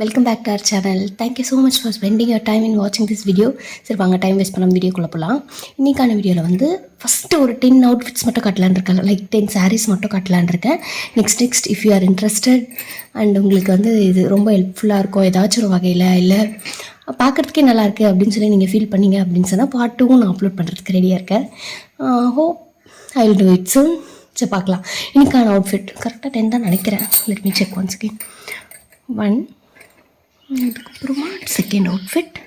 Welcome back to our channel. Thank you so much for spending your time in வாட்சிங் this video. சரி வாங்க time waste பண்ணாமல் வீடியோக்குள்ளே போகலாம். இன்றைக்கான வீடியோவில் வந்து ஃபஸ்ட்டு ஒரு 10 அவுட்ஃபிட்ஸ் மட்டும் காட்டலான்னு இருக்கேன். லைக் 10 சாரீஸ் மட்டும் காட்டலான்னு இருக்கேன். Next if you are interested and உங்களுக்கு வந்து இது ரொம்ப ஹெல்ப்ஃபுல்லாக இருக்கும் ஏதாச்சும் ஒரு வகையில், இல்லை பார்க்குறதுக்கே நல்லாயிருக்கு அப்படின்னு சொல்லி நீங்கள் ஃபீல் பண்ணீங்க அப்படின்னு சொன்னால் பார்ட் 2 நான் அப்லோட் பண்ணுறதுக்கு ரெடியாக இருக்கேன். Hope I will do it சூன். சரி பார்க்கலாம். இன்றைக்கான அவுட்ஃபிட் கரெக்டாக 10 தான் நினைக்கிறேன். Let me check once again. 1, அதுக்கப்புறமா second outfit,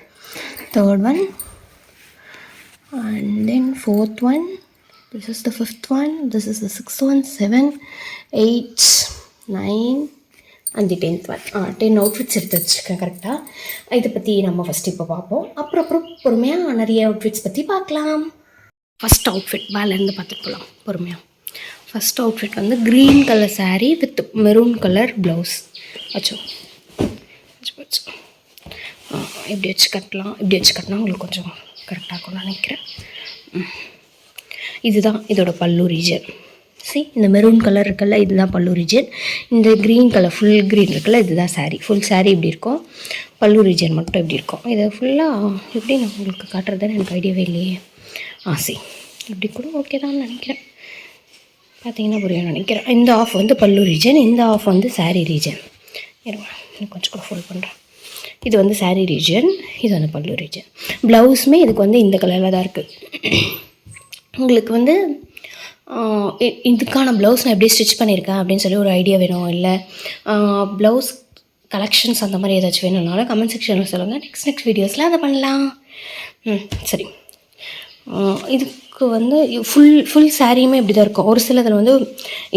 third one, and then fourth one, this is the fifth one, this is the sixth one, 7, 8, 9 and the 10th one. 10 outfits எடுத்து வச்சுருக்கேன் கரெக்டாக. இதை பற்றி நம்ம ஃபஸ்ட்டு இப்போ பார்ப்போம். அப்புறம் பொறுமையாக நிறைய அவுட்ஃபிட்ஸ் பற்றி பார்க்கலாம். ஃபஸ்ட் அவுட்ஃபிட் மேலேருந்து பார்த்துட்டு போகலாம் பொறுமையாக. ஃபஸ்ட் அவுட்ஃபிட் வந்து green colour sari with maroon colour blouse. இப்படி வச்சு கட்டலாம். இப்படி வச்சு கட்டினா உங்களுக்கு கொஞ்சம் கரெக்டாக இருக்கும்னு நினைக்கிறேன். இதுதான் இதோட பல்லு ரீஜன். இந்த மெரூன் கலர் இருக்குல்ல, இதுதான் பல்லு ரீஜன். இந்த க்ரீன் கலர் ஃபுல் க்ரீன் இருக்குல்ல, இதுதான் சாரீ. ஃபுல் சாரீ இப்படி இருக்கும், பல்லு ரீஜன் மட்டும் இப்படி இருக்கும். இதை ஃபுல்லாக எப்படி நான் உங்களுக்கு காட்டுறதுன்னு எனக்கு ஐடியாவே இல்லையே. இப்படி கூட ஓகே தான் நினைக்கிறேன். பார்த்தீங்கன்னா புரியும் நினைக்கிறேன். இந்த ஆஃப் வந்து பல்லு ரீஜன், இந்த ஆஃப் வந்து சாரீ ரீஜன். இருங்க கொஞ்சம் கூட ஃபோல்ட் பண்ணுறேன். இது வந்து சாரீ ரீஜன், இது வந்து பல்லு ரீஜன். ப்ளவுஸுமே இதுக்கு வந்து இந்த கலரில் தான் இருக்குது. உங்களுக்கு வந்து இதுக்கான ப்ளவுஸ் நான் எப்படி ஸ்டிச் பண்ணியிருக்கேன் அப்படின்னு சொல்லி ஒரு ஐடியா வேணும், இல்லை ப்ளவுஸ் கலெக்ஷன்ஸ் அந்த மாதிரி ஏதாச்சும் வேணும்னாலும் கமெண்ட் செக்ஷனில் சொல்லுங்கள். நெக்ஸ்ட் வீடியோஸில் அதை பண்ணலாம். சரி, இதுக்கு வந்து ஃபுல் சாரியுமே இப்படி தான் இருக்கும். ஒரு சிலதில் வந்து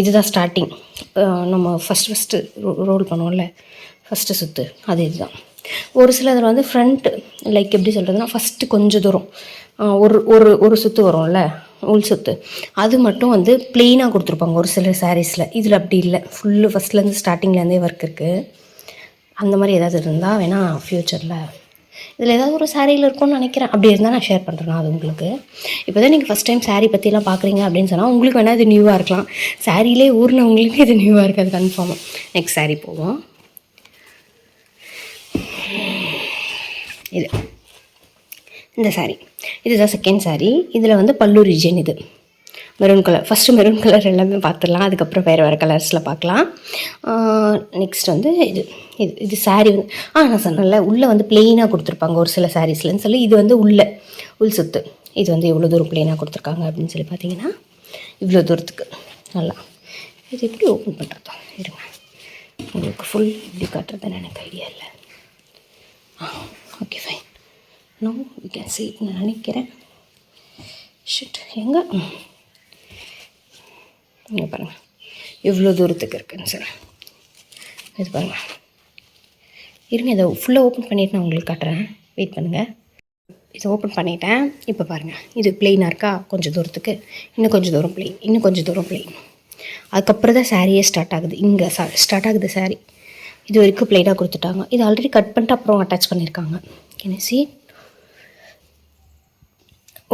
இதுதான் ஸ்டார்டிங், நம்ம ஃபஸ்ட்டு ரோல் பண்ணுவோம்ல, ஃபஸ்ட்டு சுற்று அது இதுதான். ஒரு சிலதில் வந்து ஃப்ரண்ட்டு லைக் எப்படி சொல்கிறதுனா ஃபஸ்ட்டு கொஞ்சம் தூரம் ஒரு சுற்று வரும்ல, உள் சுற்று, அது மட்டும் வந்து ப்ளெயினாக கொடுத்துருப்பாங்க ஒரு சில சாரீஸில். இதில் அப்படி இல்லை, ஃபுல்லு ஃபஸ்ட்லேருந்து ஸ்டார்டிங்லேருந்தே ஒர்க் இருக்குது. அந்த மாதிரி ஏதாவது இருந்தால் வேணால் ஃப்யூச்சரில் இதில் ஏதாவது ஒரு சாரியில் இருக்கும்னு நினைக்கிறேன். அப்படி இருந்தால் நான் ஷேர் பண்ணுறேன் அது உங்களுக்கு. இப்போ தான் நீங்கள் ஃபஸ்ட் டைம் சாரீ பற்றிலாம் பார்க்குறீங்க அப்படின்னு சொன்னால் உங்களுக்கு வேணால் இது நியூவாக இருக்கலாம். சாரியிலே ஊர்னவங்களுக்கு இது நியூவாக இருக்காது கன்ஃபார்மாக. நெக்ஸ்ட் சாரீ போவோம். இது இந்த சாரீ, இதுதான் செகண்ட் சாரீ. இதில் வந்து பல்லு ரீஜன் இது maroon colour. First maroon colour எல்லாமே பார்த்துடலாம், அதுக்கப்புறம் வேறு கலர்ஸில் பார்க்கலாம். நெக்ஸ்ட் வந்து இது சாரீ வந்து நான் சொன்னேன்ல, உள்ளே வந்து ப்ளெயினாக கொடுத்துருப்பாங்க ஒரு சில சாரீஸ்லன்னு சொல்லி. இது வந்து உள் சுத்து. இது வந்து எவ்வளோ தூரம் ப்ளெயினாக கொடுத்துருக்காங்க அப்படின்னு சொல்லி பார்த்தீங்கன்னா இவ்வளோ தூரத்துக்கு நல்லா. இது எப்படி ஓப்பன் பண்ணுறதா இருங்க, உங்களுக்கு ஃபுல் இப்படி காட்டுறதுன்னு எனக்கு ஐடியா இல்லை. Okay fine, no you can see it நான் நினைக்கிறேன். ஷிட் எங்கே இங்கே பாருங்கள் எவ்வளோ தூரத்துக்கு இருக்குன்னு சார். இது பாருங்கள், இருங்க இதை ஃபுல்லாக ஓப்பன் பண்ணிவிட்டு நான் உங்களுக்கு காட்டுறேன், வெயிட் பண்ணுங்கள். இதை ஓப்பன் பண்ணிட்டேன். இப்போ பாருங்கள், இது ப்ளெயினாக இருக்கா, கொஞ்சம் தூரத்துக்கு, இன்னும் கொஞ்சம் தூரம் ப்ளெயின், இன்னும் கொஞ்சம் தூரம் ப்ளெயின். அதுக்கப்புறம் தான் சாரியே ஸ்டார்ட் ஆகுது. இங்கே ஸ்டார்ட் ஆகுது சாரீ. இது வரைக்கும் ப்ளெயினாக கொடுத்துட்டாங்க. இது ஆல்ரெடி கட் பண்ணிட்டு அப்புறம் அட்டாச் பண்ணியிருக்காங்க. என்ன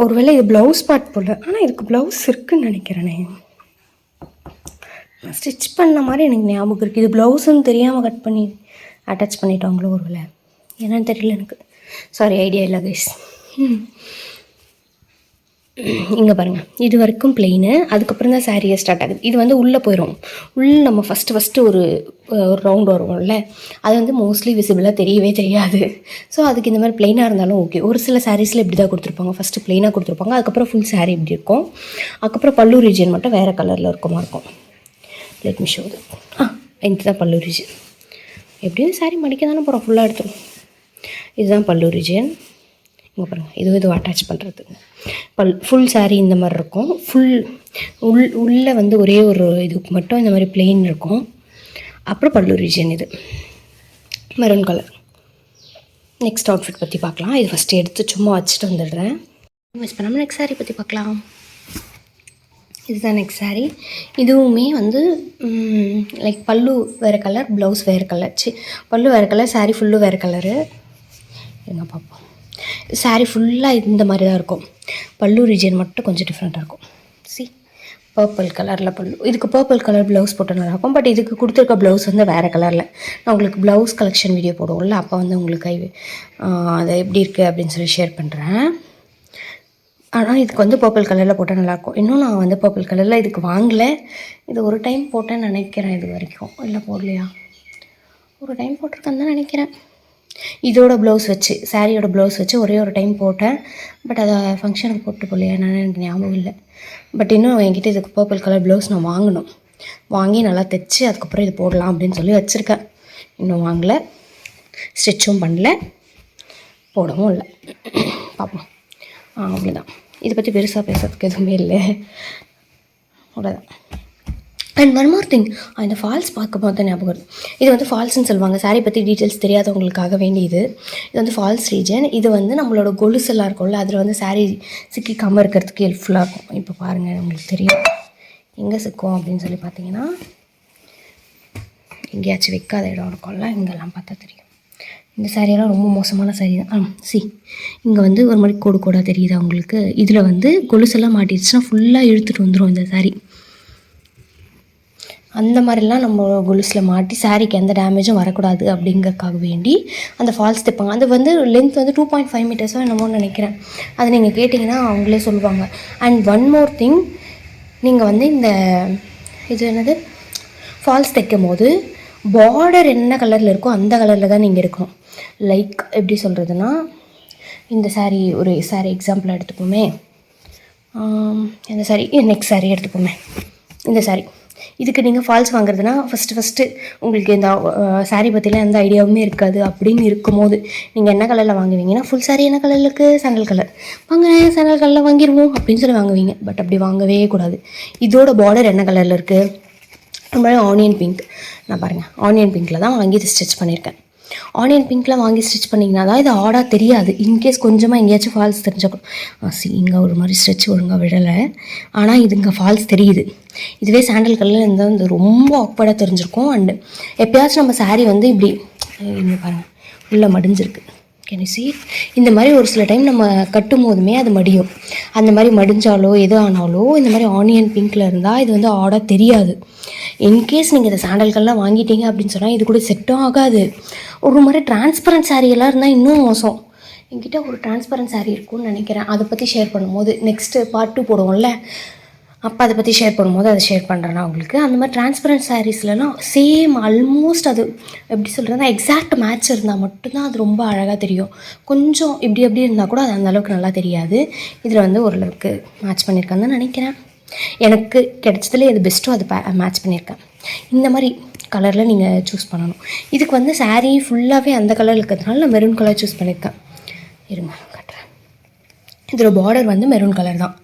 ஒருவேளை இது ப்ளவுஸ் பார்ட் போல், ஆனால் இதுக்கு ப்ளவுஸ் இருக்குதுன்னு நினைக்கிறேனே. நான் ஸ்டிச் பண்ண மாதிரி எனக்கு ஞாபகம் இருக்குது. இது ப்ளவுஸுன்னு தெரியாமல் கட் பண்ணி அட்டாச் பண்ணிட்டாங்களோ ஒரு வேளை, என்னன்னு தெரியல எனக்கு. சாரி, ஐடியா இல்லை கைஸ். இங்கே பாருங்கள், இது வரைக்கும் ப்ளெயினு, அதுக்கப்புறம் தான் சாரியே ஸ்டார்ட் ஆகுது. இது வந்து உள்ளே போயிடும். நம்ம ஃபஸ்ட்டு ஒரு ரவுண்ட் வருவோம்ல, அது வந்து மோஸ்ட்லி விசிபிளாக தெரியவே தெரியாது. ஸோ அதுக்கு இந்த மாதிரி ப்ளெயினாக இருந்தாலும் ஓகே. ஒரு சில சாரீஸில் இப்படி தான் கொடுத்துருப்பாங்க, ஃபஸ்ட்டு ப்ளெயினாக கொடுத்துருப்பாங்க, அதுக்கப்புறம் ஃபுல் சாரீ இப்படி இருக்கும், அதுக்கப்புறம் பல்லு ரீஜன் மட்டும் வேறு கலரில் இருக்குமா இருக்கும். லெட் மீ ஷோ இது. இதுதான் பல்லு ரீஜன். எப்படியும் சாரீ மடிக்க தானே போகிறோம், ஃபுல்லாக எடுத்துரும். இதுதான் பல்லு ரீஜன். இங்கே பாருங்கள், இதுவும் அட்டாச் பண்ணுறதுக்கு ஃபுல் சாரீ இந்த மாதிரி இருக்கும். உள்ளே வந்து ஒரே ஒரு இதுக்கு மட்டும் இந்த மாதிரி ப்ளெயின் இருக்கும். அப்புறம் பல்லு ரீஜன் இது மெரூன் கலர். நெக்ஸ்ட் அவுட்ஃபிட் பற்றி பார்க்கலாம். இது ஃபஸ்ட்டு எடுத்து சும்மா வச்சுட்டு வந்துடுறேன். மிஸ் பண்ணாமல் நெக்ஸ்ட் சாரீ பற்றி பார்க்கலாம். இதுதான் நெக்ஸ்ட் சாரீ. இதுவுமே வந்து லைக் பல்லு வேறு கலர், ப்ளவுஸ் வேறு கலர். பல்லு வேறு கலர், சாரீ ஃபுல்லு வேறு கலரு. எங்கே பார்ப்போம். சாரீ ஃபுல்லாக இந்த மாதிரி தான் இருக்கும். பல்லு ரீஜன் மட்டும் கொஞ்சம் டிஃப்ரெண்ட்டாக இருக்கும். பர்பிள் கலரில் பல்லு. இதுக்கு பர்பிள் கலர் ப்ளவுஸ் போட்டு நல்லாயிருக்கும். பட் இதுக்கு கொடுத்துருக்க ப்ளவுஸ் வந்து வேறு கலரில். நான் உங்களுக்கு ப்ளவுஸ் கலெக்ஷன் வீடியோ போடுவோம்ல, அப்போ வந்து உங்களுக்கு அது எப்படி இருக்குது அப்படின்னு சொல்லி ஷேர் பண்ணுறேன். ஆனால் இதுக்கு வந்து பர்பிள் கலரில் போட்டால் நல்லாயிருக்கும். இன்னும் நான் வந்து பர்பிள் கலரில் இதுக்கு வாங்கலை. இது ஒரு டைம் போட்டேன்னு நினைக்கிறேன். இது வரைக்கும் இல்லை போடலையா, ஒரு டைம் போட்டிருக்கேன்னு தான் நினைக்கிறேன். இதோட ப்ளவுஸ் வச்சு, சாரியோட ப்ளவுஸ் வச்சு ஒரே ஒரு டைம் போட்டேன். பட் அதை ஃபங்க்ஷனுக்கு போட்டு போகலையா என்னன்னு எனக்கு ஞாபகம் இல்லை. பட் இன்னும் என்கிட்ட இதுக்கு பர்பிள் கலர் ப்ளவுஸ் நான் வாங்கணும். வாங்கி நல்லா தைச்சி அதுக்கப்புறம் இது போடலாம் அப்படின்னு சொல்லி வச்சுருக்கேன். இன்னும் வாங்கலை, ஸ்டிச்சும் பண்ணல, போடவும் இல்லை. பார்ப்போம். அவ்வளோதான். இதை பற்றி பெருசாக பேசுறதுக்கு எதுவுமே இல்லை, அவ்வளோதான். அண்ட் ஒன் மோர் திங், இந்த ஃபால்ஸ் பார்க்கும்போது தான் ஞாபகம் வருது. இது வந்து ஃபால்ஸ்ன்னு சொல்லுவாங்க. சாரி பற்றி டீட்டெயில்ஸ் தெரியாதவங்களுக்காக வேண்டியது. இது வந்து ஃபால்ஸ் ரீஜன். இது வந்து நம்மளோட கொலுசெல்லாம் இருக்கும்ல, அதில் வந்து சாரி சிக்கிக்காமல் இருக்கிறதுக்கு ஹெல்ப்ஃபுல்லாக இருக்கும். இப்போ பாருங்கள், உங்களுக்கு தெரியும் எங்கே சிக்கும் அப்படின்னு சொல்லி பார்த்தீங்கன்னா, எங்கேயாச்சும் வைக்காத இடம் இருக்கும்ல, இங்கெல்லாம் பார்த்தா தெரியும். இந்த சாரியெல்லாம் ரொம்ப மோசமான சாரி தான். இங்கே வந்து ஒரு மாதிரி கோடு கோடாக தெரியுது அவங்களுக்கு. இதில் வந்து கொலுசெல்லாம் மாட்டிடுச்சுன்னா ஃபுல்லாக இழுத்துட்டு வந்துடும் இந்த சாரி. அந்த மாதிரிலாம் நம்ம கொலுசில் மாட்டி சாரிக்கு எந்த டேமேஜும் வரக்கூடாது அப்படிங்கிறதுக்காக வேண்டி அந்த ஃபால்ஸ் தைப்பாங்க. அது வந்து லென்த் வந்து 2.5 மீட்டர்ஸோ என்னமோன்னு நினைக்கிறேன். அது நீங்கள் கேட்டிங்கன்னா அவங்களே சொல்லுவாங்க. அண்ட் ஒன் மோர் திங், நீங்கள் வந்து இந்த இது என்னது ஃபால்ஸ் தைக்கும் போது பார்டர் என்ன கலரில் இருக்கோ அந்த கலரில் தான் நீங்கள் இருக்கணும். லைக் எப்படி சொல்கிறதுனா, இந்த சாரீ ஒரு சாரீ எக்ஸாம்பிள் எடுத்துப்போமே. இந்த சாரீ நெக்ஸ்ட் சாரீ எடுத்துப்போமே. இந்த சாரீ இதுக்கு நீங்கள் ஃபால்ஸ் வாங்குறதுனா ஃபஸ்ட்டு உங்களுக்கு இந்த சாரீ பற்றிலாம் எந்த ஐடியாவுமே இருக்காது. அப்படின்னு இருக்கும்போது நீங்கள் என்ன கலரில் வாங்குவீங்கன்னா, ஃபுல் சாரீ என்ன கலரில் இருக்குது, சாண்டல் கலர், வாங்க சாண்டல் கலரில் வாங்கிடுவோம் அப்படின்னு சொல்லி வாங்குவீங்க. பட் அப்படி வாங்கவே கூடாது. இதோட பார்டர் என்ன கலரில் இருக்குது, ரொம்ப ஆனியன் பிங்க். நான் பாருங்கள், ஆனியன் பிங்க்கில் தான் வாங்கி இது ஸ்டிச் பண்ணியிருக்கேன். ஆனியன் பிங்க்கில் வாங்கி ஸ்டிச் பண்ணிங்கன்னா தான் இது ஆடாக தெரியாது. இன்கேஸ் கொஞ்சமாக எங்கேயாச்சும் ஃபால்ஸ் தெரிஞ்சாக்கும். இங்கே ஒரு மாதிரி ஸ்டிச் ஒழுங்காக விடலை, ஆனால் இது இங்கே ஃபால்ஸ் தெரியுது. இதுவே சாண்டல் கலரில் இருந்தால் வந்து ரொம்ப ஆக்வர்டாக தெரிஞ்சிருக்கும். அண்டு எப்போயாச்சும் நம்ம சாரீ வந்து இப்படி இங்கே பாருங்கள் உள்ளே மடிஞ்சிருக்கு, கேனிசி. இந்த மாதிரி ஒரு சில டைம் நம்ம கட்டும் போதுமே அது மடியும். அந்த மாதிரி மடிஞ்சாலோ எது ஆனாலோ இந்த மாதிரி ஆனியன் பிங்க்கில் இருந்தால் இது வந்து ஆடாக தெரியாது. இன்கேஸ் நீங்கள் இந்த சாண்டல் கல்லாம் வாங்கிட்டீங்க அப்படின்னு சொன்னால் இது கூட செட்டும் ஆகாது. ஒரு மாதிரி டிரான்ஸ்பரண்ட் சாரீயெல்லாம் இருந்தால் இன்னும் மோசம். என்கிட்ட ஒரு டிரான்ஸ்பரண்ட் சாரீ இருக்கும்னு நினைக்கிறேன். அதை பற்றி ஷேர் பண்ணும்போது நெக்ஸ்ட்டு பார்ட் 2 போடுவோம்ல, அப்போ அதை பற்றி ஷேர் பண்ணும்போது அதை ஷேர் பண்ணுறேன்னா உங்களுக்கு. அந்த மாதிரி டிரான்ஸ்பரண்ட் சாரீஸ்லாம் சேம் ஆல்மோஸ்ட் அது எப்படி சொல்கிறதுனா எக்ஸாக்ட் மேட்ச் இருந்தால் மட்டும்தான் அது ரொம்ப அழகாக தெரியும். கொஞ்சம் இப்படி எப்படி இருந்தால் கூட அது அந்தளவுக்கு நல்லா தெரியாது. இதில் வந்து ஓரளவுக்கு மேட்ச் பண்ணியிருக்கேன்னு தான் நினைக்கிறேன். எனக்கு கிடைச்சதுல எது பெஸ்ட்டோ அது மேட்ச் பண்ணியிருக்கேன். இந்த மாதிரி கலரில் நீங்கள் சூஸ் பண்ணணும். இதுக்கு வந்து சாரீ ஃபுல்லாகவே அந்த கலர் இருக்கிறதுனால நான் மெரூன் கலர் சூஸ் பண்ணியிருக்கேன். இருங்க காட்டுறேன். இதோட பார்டர் வந்து மெரூன் கலர் தான்.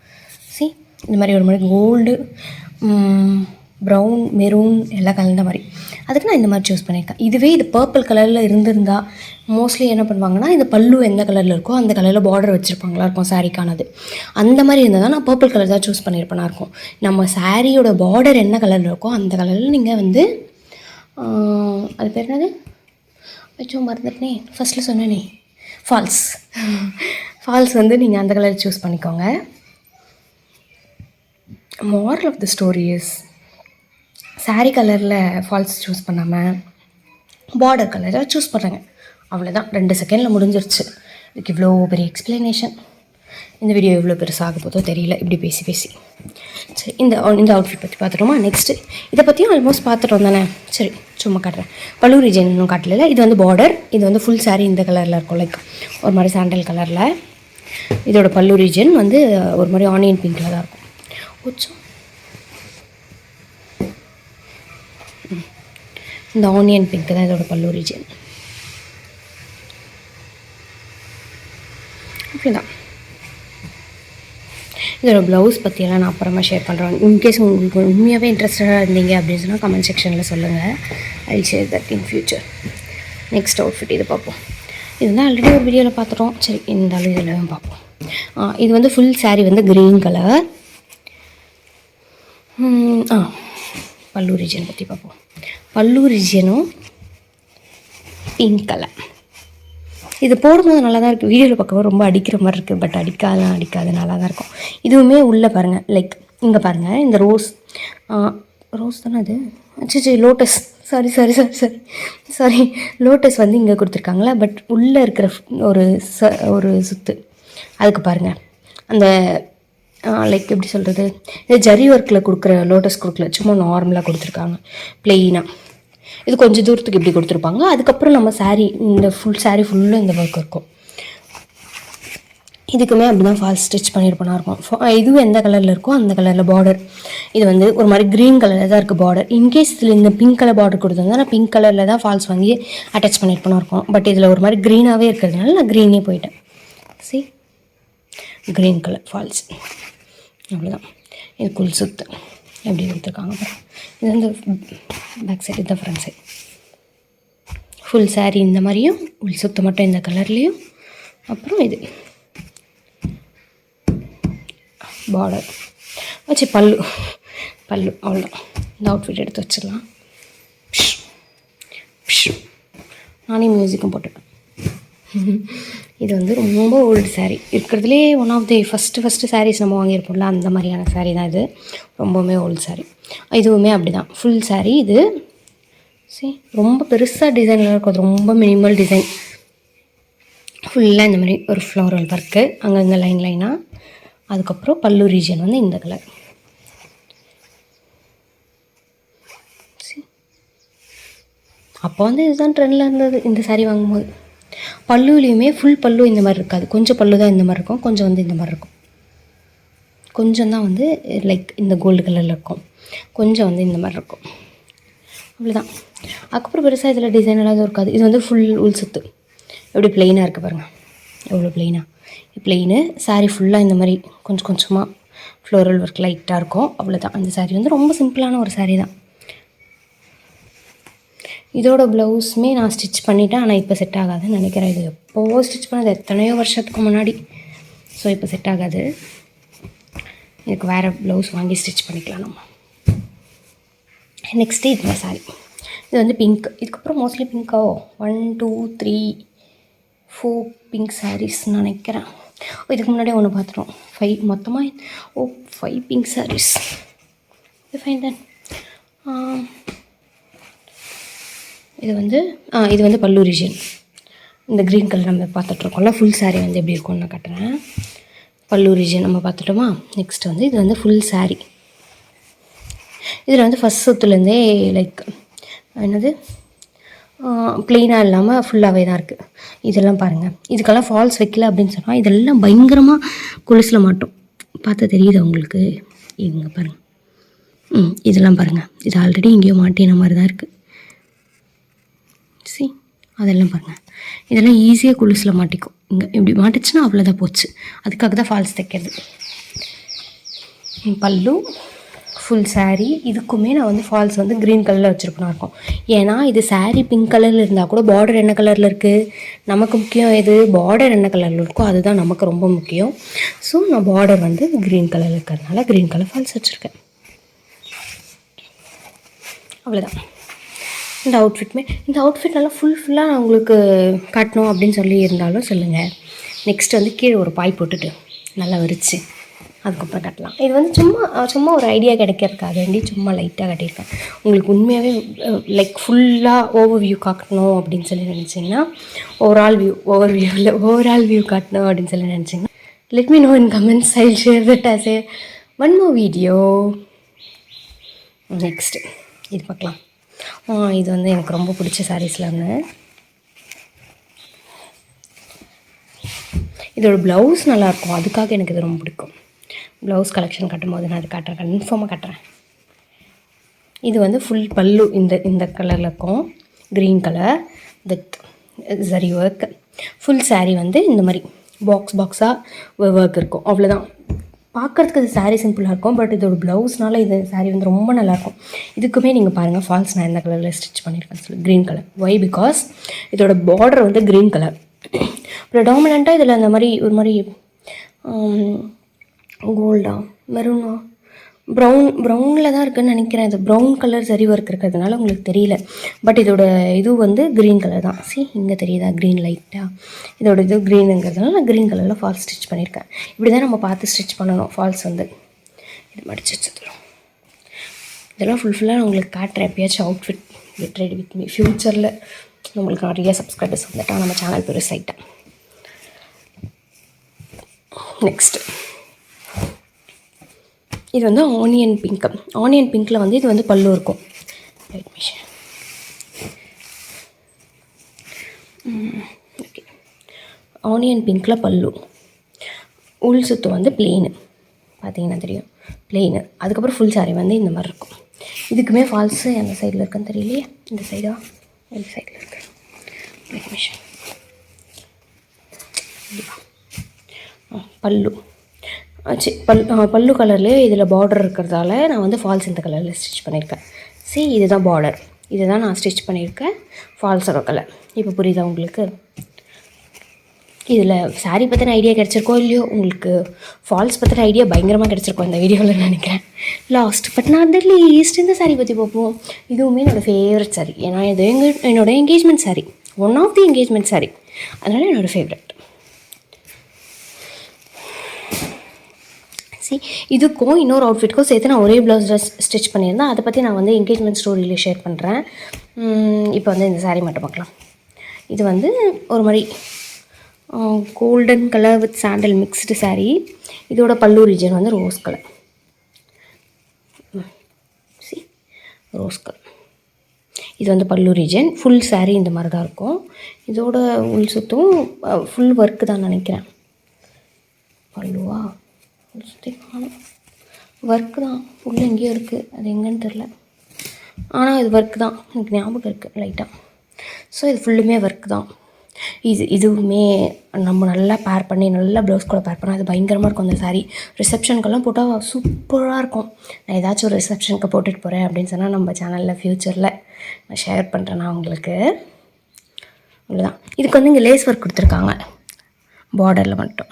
இந்த மாதிரி ஒரு மாதிரி கோல்டு, ப்ரௌன், மெரூன் எல்லாம் கலந்த மாதிரி. அதுக்கு நான் இந்த மாதிரி சூஸ் பண்ணியிருக்கேன். இதுவே இது பர்பிள் கலரில் இருந்திருந்தால் மோஸ்ட்லி என்ன பண்ணுவாங்கன்னா, இந்த பல்லு எந்த கலரில் இருக்கோ அந்த கலரில் பார்டர் வச்சுருப்பாங்களா இருக்கும் சாரீக்கானது. அந்த மாதிரி இருந்தால் தான் நான் பர்பிள் கலர் தான் சூஸ் பண்ணியிருப்பேனா இருக்கும். நம்ம சாரியோட பார்டர் என்ன கலரில் இருக்கோ அந்த கலரில் நீங்கள் வந்து அது பேர் என்னது வச்சோம் மறந்துட்டேனே, ஃபஸ்ட்டில் சொன்னேனே, ஃபால்ஸ் வந்து நீங்கள் அந்த கலர் சூஸ் பண்ணிக்கோங்க. moral of the story is, sari கலரில் ஃபால்ஸ் சூஸ் பண்ணாமல் பார்டர் கலரை சூஸ் பண்ணுறாங்க. அவ்வளோதான், 2 செகண்டில் முடிஞ்சிருச்சு. இதுக்கு இவ்வளோ பெரிய எக்ஸ்ப்ளனேஷன். இந்த வீடியோ எவ்வளோ பெருசாக போதோ தெரியல, இப்படி பேசி. சரி, இந்த அவுட்ஃபிட் பற்றி பார்த்துட்டோமா. நெக்ஸ்ட்டு இதை பற்றியும் ஆல்மோஸ்ட் பார்த்துட்டோம் தானே. சரி, சும்மா காட்டுறேன். பல்லு ரீஜன் இன்னும் காட்டல. இது வந்து பார்டர். இது வந்து ஃபுல் சாரீ இந்த கலரில் இருக்கும், லைக் ஒரு மாதிரி சாண்டல் கலரில். இதோட பல்லு ரீஜன் வந்து ஒரு மாதிரி ஆனியன் பிங்க்கில் தான் இருக்கும். இந்த ஆனியன் பிங்க் தான் இதோட பல்லு ரீஜன். அப்படிதான். இதோட ப்ளவுஸ் பற்றியெல்லாம் நான் அப்புறமா ஷேர் பண்ணுறேன். இன்கேஸ் உங்களுக்கு உண்மையாகவே இன்ட்ரெஸ்டடாக இருந்தீங்க அப்படின்னு சொன்னால் கமெண்ட் செக்ஷனில் சொல்லுங்கள். ஐ share that in future. Next outfit இது பார்ப்போம். இதுதான் ஆல்ரெடி ஒரு வீடியோவில் பார்த்துட்டோம். சரி, இந்த இதில் பார்ப்போம். இது வந்து ஃபுல் சாரீ வந்து க்ரீன் கலர். பல்லு ரீஜன் பற்றி பார்ப்போம். பல்லு ரீஜனும் பிங்க் கலர். இது போடும்போது நல்லா தான் இருக்குது. வீடியோவில் பார்க்கவும் ரொம்ப அடிக்கிற மாதிரி இருக்குது. பட் அடிக்காது நல்லா தான் இருக்கும். இதுவுமே உள்ளே பாருங்கள், லைக் இங்கே பாருங்கள் இந்த ரோஸ் தானே அது, சரி லோட்டஸ், சாரி லோட்டஸ் வந்து இங்கே கொடுத்துருக்காங்களா, பட் உள்ளே இருக்கிற ஒரு சுத்து அதுக்கு பாருங்கள் அந்த லைக் எப்படி சொல்கிறது, இந்த ஜரி ஒர்க்கில் கொடுக்குற லோட்டஸ் கொடுக்கல, சும்மா நார்மலாக கொடுத்துருக்காங்க ப்ளெயினாக. இது கொஞ்சம் தூரத்துக்கு இப்படி கொடுத்துருப்பாங்க. அதுக்கப்புறம் நம்ம சாரீ இந்த சாரீ ஃபுல்லாக இந்த ஒர்க் இருக்கும். இதுக்குமே அப்படி தான் ஃபால்ஸ் ஸ்டிச் பண்ணியிருப்போனா இருக்கும். இதுவும் எந்த கலரில் இருக்கோ அந்த கலரில் பார்டர். இது வந்து ஒரு மாதிரி க்ரீன் கலரில் தான் இருக்குது பார்டர். இன்கேஸ் இதில் இந்த பிங்க் கலர் பார்டர் கொடுத்துருந்தா நான் பிங்க் கலரில் தான் ஃபால்ஸ் வாங்கி அட்டாச் பண்ணியிருப்போனா இருக்கும். பட் இதில் ஒரு மாதிரி க்ரீனாகவே இருக்கிறதுனால நான் க்ரீனே போயிட்டேன். சரி, க்ரீன் கலர் ஃபால்ஸ், அவ்வளோதான். இது குல் சுத்து எப்படி கொடுத்துருக்காங்க. இது வந்து பேக் சைடு, இதுதான் ஃப்ரண்ட் சைடு. ஃபுல் சாரீ இந்த மாதிரியும், உள் சுத்து மட்டும் இந்த கலர்லேயும். அப்புறம் இது பார்டர் வச்சு பல்லு அவ்வளோதான். இந்த அவுட்ஃபிட் எடுத்து வச்சிடலாம். நானே மியூசிக்கும் போட்டுட்டேன். இது வந்து ரொம்ப ஓல்டு சாரீ, இருக்கிறதுலே one of the first saris நம்ம வாங்கியிருப்போம்ல, அந்த மாதிரியான சாரீ தான் இது. ரொம்பவுமே ஓல்டு சாரீ. இதுவுமே அப்படி தான் ஃபுல் சாரீ. இது சரி ரொம்ப பெருசாக டிசைனில் இருக்கும், அது ரொம்ப மினிமல் டிசைன். ஃபுல்லாக இந்த மாதிரி ஒரு ஃப்ளோரல் ஒர்க்கு அங்கங்கே லைனாக. அதுக்கப்புறம் பல்லு ரீஜன் வந்து இந்த கலர். அப்போ வந்து இதுதான் ட்ரெண்டில் இருந்தது இந்த சாரீ வாங்கும்போது. பல்லுலேயுமே ஃபுல் பல்லு இந்த மாதிரி இருக்காது, கொஞ்சம் பல்லு தான் இந்த மாதிரி இருக்கும், கொஞ்சம் வந்து இந்த மாதிரி இருக்கும். கொஞ்சம் தான் வந்து லைக் இந்த கோல்டு கலரில் இருக்கும், கொஞ்சம் வந்து இந்த மாதிரி இருக்கும், அவ்வளோதான். அதுக்கப்புறம் பெருசாக இதில் டிசைன் எல்லாம் இருக்காது. இது வந்து ஃபுல் உள் சுத்து எப்படி ப்ளெயினாக இருக்குது பாருங்கள், எவ்வளோ ப்ளெயினாக. ப்ளெயினு சாரீ ஃபுல்லாக இந்த மாதிரி கொஞ்சம் கொஞ்சமாக ஃப்ளோரல் ஒர்க் லைட்டாக இருக்கும், அவ்வளோதான். அந்த சாரீ வந்து ரொம்ப சிம்பிளான ஒரு சாரீ தான். இதோட ப்ளவுஸுமே நான் ஸ்டிச் பண்ணிவிட்டேன், ஆனால் இப்போ செட் ஆகாதுன்னு நினைக்கிறேன். இது எப்போவோ ஸ்டிச் பண்ணது, எத்தனையோ வருஷத்துக்கு முன்னாடி. ஸோ இப்போ செட் ஆகாது. இதுக்கு வேறு ப்ளவுஸ் வாங்கி ஸ்டிச் பண்ணிக்கலாம் நம்ம. நெக்ஸ்ட்டு இந்த சாரீ, இது வந்து பிங்க். இதுக்கப்புறம் மோஸ்ட்லி பிங்க்காவோ 1 2 3 4 பிங்க் சாரீஸ்ன்னு நினைக்கிறேன். இதுக்கு முன்னாடியே ஒன்று பார்த்துட்டோம், 5 மொத்தமாக 5 பிங்க் சாரீஸ். ஃபைன் தான். இது வந்து பல்லு ரீஜன். இந்த க்ரீன் கலர் நம்ம பார்த்துட்ருக்கோம்ல, ஃபுல் சாரீ வந்து எப்படி இருக்கும்னு நான் காட்டுறேன். பல்லு ரீஜன் நம்ம பார்த்துட்டோமா. நெக்ஸ்ட் வந்து இது வந்து ஃபுல் சாரீ. இதில் வந்து ஃபஸ்ட் சுற்றுலேருந்தே லைக் என்னது ப்ளெயினாக இல்லாமல் ஃபுல்லாகவே தான் இருக்குது. இதெல்லாம் பாருங்கள், இதுக்கெல்லாம் ஃபால்ஸ் வைக்கல அப்படின்னு சொன்னால் இதெல்லாம் பயங்கரமாக கொலுசில் மாட்டோம். பார்த்தா தெரியுது உங்களுக்கு, இங்கே பாருங்கள். இதெல்லாம் பாருங்கள், இது ஆல்ரெடி எங்கேயோ மாட்டின மாதிரி தான் இருக்குது. சரி, அதெல்லாம் பாருங்கள், இதெல்லாம் ஈஸியாக கொலுசில் மாட்டிக்கும். இங்கே இப்படி மாட்டிச்சுன்னா அவ்வளோதான் போச்சு. அதுக்காக தான் ஃபால்ஸ் தைக்கிறது. பல்லு ஃபுல் சாரீ. இதுக்குமே நான் வந்து ஃபால்ஸ் வந்து க்ரீன் கலரில் வச்சுருப்பேனா இருக்கும். ஏன்னா இது சாரீ பிங்க் கலரில் இருந்தால் கூட பார்டர் என்ன கலரில் இருக்குது நமக்கு முக்கியம். எது பார்டர் என்ன கலரில் இருக்கோ அதுதான் நமக்கு ரொம்ப முக்கியம். ஸோ நான் பார்டர் வந்து க்ரீன் கலரில் இருக்கிறதுனால க்ரீன் கலர் ஃபால்ஸ் வச்சுருக்கேன், அவ்வளோதான். இந்த அவுட்ஃபிட் நல்லா ஃபுல்லாக நான் உங்களுக்கு காட்டணும் அப்படின்னு சொல்லி இருந்தாலும் சொல்லுங்கள். நெக்ஸ்ட் வந்து கீழே ஒரு பாய் போட்டுட்டு நல்லா விரிச்சு அதுக்கப்புறம் கட்டலாம். இது வந்து சும்மா ஒரு ஐடியா கிடைக்கிறதுக்காக வேண்டி சும்மா லைட்டாக கட்டியிருக்கேன். உங்களுக்கு உண்மையாகவே லைக் ஃபுல்லாக ஓவர் வியூ காட்டணும் அப்படின்னு சொல்லி நினச்சிங்கன்னா, ஓவரால் வியூ காட்டணும் அப்படின்னு சொல்லி நினச்சிங்கன்னா let me know in comments. I will share that as one more video. Next இது பார்க்கலாம். இது வந்து எனக்கு ரொம்ப பிடிச்ச சாரீஸில் ஒன்று. இதோட ப்ளவுஸ் நல்லாயிருக்கும், அதுக்காக எனக்கு இது ரொம்ப பிடிக்கும். ப்ளவுஸ் கலெக்ஷன் கட்டும்போது நான் அது காட்டுறேன், கன்ஃபார்மாக காட்டுறேன். இது வந்து ஃபுல் பல்லு இந்த கலரில் இருக்கும், க்ரீன் கலர் வித் சரி ஒர்க். ஃபுல் சாரீ வந்து இந்த மாதிரி பாக்ஸாக ஒர்க் இருக்கும், அவ்வளோதான். பார்க்குறதுக்கு இது சாரீ சிம்பிளாக இருக்கும், பட் இதோட ப்ளவுஸ்னால இது சாரீ வந்து ரொம்ப நல்லாயிருக்கும். இதுக்குமே நீங்கள் பாருங்கள் ஃபால்ஸ் நான் எந்த கலரில் ஸ்டிச் பண்ணியிருக்கேன் சொல்லி, க்ரீன் கலர். ஒய் பிகாஸ் இதோட பார்டர் வந்து க்ரீன் கலர். ப்ரெடாமினண்ட்டாக இதில் அந்த மாதிரி ஒரு மாதிரி கோல்டா மெரூனா ப்ரௌனில் தான் இருக்குதுன்னு நினைக்கிறேன். இது ப்ரௌன் கலர் சரி ஒர்க் இருக்கிறதுனால உங்களுக்கு தெரியல, பட் இதோட இது வந்து க்ரீன் கலர் தான். இங்கே தெரியுதா க்ரீன் லைட்டாக, இதோட இது க்ரீனுங்கிறதுனால நான் க்ரீன் கலரில் ஃபால்ஸ் ஸ்டிச் பண்ணியிருக்கேன். இப்படி தான் நம்ம பார்த்து ஸ்டிச் பண்ணணும் ஃபால்ஸ் வந்து. இது மடிச்சு வச்சுருவோம். இதெல்லாம் ஃபுல்லாக உங்களுக்கு காட்டுறேன் எப்பயாச்சும் outfit get ready with me. ஃப்யூச்சரில் நம்மளுக்கு நிறைய சப்ஸ்கிரைபர்ஸ் வந்துட்டா நம்ம சேனல் பெருசாயிட்டேன். நெக்ஸ்ட்டு இது வந்து ஆனியன் பிங்க். ஆனியன் பிங்க்கில் வந்து இது வந்து பல்லு இருக்கும். ஓகே, ஆனியன் பிங்க்கில் பல்லு, உள் சுத்து வந்து பிளெயின், பார்த்தீங்கன்னா தெரியும் பிளெயின். அதுக்கப்புறம் ஃபுல் சாரி வந்து இந்த மாதிரி இருக்கும். இதுக்குமே ஃபால்ஸு எந்த சைடில் இருக்குன்னு தெரியலையே, இந்த சைடா இந்த சைடில் இருக்கு. பல்லு பல்லு கலர்லேயே இதில் பார்டர் இருக்கிறதால நான் வந்து ஃபால்ஸ் இந்த கலரில் ஸ்டிச் பண்ணியிருக்கேன். சரி, இதுதான் பார்டர், இதுதான் நான் ஸ்டிச் பண்ணியிருக்கேன் ஃபால்ஸோட கலர். இப்போ புரியுதா உங்களுக்கு? இதில் சாரீ பற்றின ஐடியா கிடச்சிருக்கோ இல்லையோ, உங்களுக்கு ஃபால்ஸ் பற்றின ஐடியா பயங்கரமாக கிடச்சிருக்கோம் இந்த வீடியோவில் நினைக்கிறேன். Last but not the least இந்த சாரீ பற்றி பார்ப்போம். இதுவுமே என்னோடய ஃபேவரட் சாரீ. ஏன்னா இது என்னோடய engagement sari, one of the engagement sari, அதனால் என்னோடய ஃபேவரட். இதுக்கும் இன்னொரு அவுட்ஃபிட்க்கும் சேர்த்து நான் ஒரே ப்ளவுஸ் ட்ரெஸ் ஸ்டிச் பண்ணியிருந்தேன். அதை பற்றி நான் வந்து என்கேஜ்மெண்ட் ஸ்டோரியிலே ஷேர் பண்ணுறேன். இப்போ வந்து இந்த சாரீ மட்டும் பார்க்கலாம். இது வந்து ஒரு மாதிரி golden colour with sandal mixed sari. இதோட பல்லு ரீஜன் வந்து ரோஸ் கலர். ரோஸ் கலர் இது வந்து பல்லு ரீஜன். ஃபுல் சாரீ இந்த மாதிரி தான் இருக்கும். இதோட உள் சுற்றும் ஃபுல் ஒர்க்கு தான் நினைக்கிறேன். பல்லுவா சுற்றி காணும், ஒர்க்கு தான், உள்ள எங்கேயோ இருக்குது, அது எங்கேன்னு தெரில. ஆனால் இது ஒர்க்கு தான், எனக்கு ஞாபகம் இருக்குது லைட்டாக. ஸோ இது ஃபுல்லுமே ஒர்க்கு தான். இதுவுமே நம்ம நல்லா பேர் பண்ணி நல்லா ப்ளவுஸ் கூட பேர் பண்ணால் அது பயங்கரமாக இருக்கும். அந்த சாரீ ரிசப்ஷனுக்கெல்லாம் போட்டால் சூப்பராக இருக்கும். நான் ஏதாச்சும் ஒரு ரிசப்ஷனுக்கு போட்டுட்டு போகிறேன் அப்படின்னு சொன்னால் நம்ம சேனலில் ஃப்யூச்சரில் நான் ஷேர் பண்ணுறேன் நான் உங்களுக்கு. அவ்வளோதான். இதுக்கு வந்து இங்கே லேஸ் ஒர்க் கொடுத்துருக்காங்க பார்டரில் மட்டும்.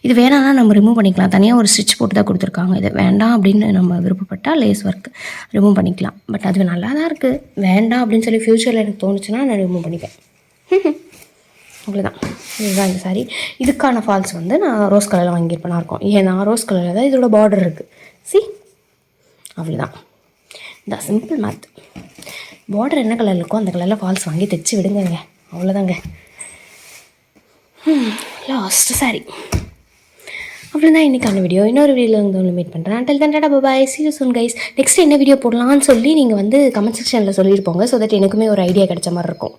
இது வேணாம்னா நம்ம ரிமூவ் பண்ணிக்கலாம். தனியாக ஒரு ஸ்டிச் போட்டு தான் கொடுத்துருக்காங்க. இது வேண்டாம் அப்படின்னு நம்ம விருப்பப்பட்டால் லேஸ் ஒர்க் ரிமூவ் பண்ணிக்கலாம். பட் அது நல்லா தான் இருக்குது. வேண்டாம் அப்படின்னு சொல்லி ஃப்யூச்சரில் எனக்கு தோணுச்சுன்னா நான் ரிமூவ் பண்ணிப்பேன். அவ்வளோதான். இதுதான் இந்த சாரீ. இதுக்கான ஃபால்ஸ் வந்து நான் ரோஸ் கலரில் வாங்கியிருப்பேனா இருக்கும். ஏன்னா ரோஸ் கலரில் தான் இதோட பார்டர் இருக்குது. அவ்வளோதான். இந்த சிம்பிள் மேத். பார்டர் என்ன கலரில் இருக்கோ அந்த கலரில் ஃபால்ஸ் வாங்கி தைச்சி விடுங்க. அவ்வளோதாங்க. லாஸ்ட் சாரீ. அவ்வளோதான் இன்றைக்கான வீடியோ. இன்னொரு வீடியோவில் வந்து மீட் பண்ணுறேன். Until then Tata bye, see you soon guys. Next என்ன வீடியோ போடலான்னு சொல்லி நீங்கள் வந்து கமெண்ட் செக்ஷனில் சொல்லியிருப்போங்க. ஸோ தட் எனக்குமே ஒரு ஐடியா கிடைச்ச மாதிரி இருக்கும்.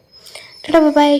டாடா பாய்.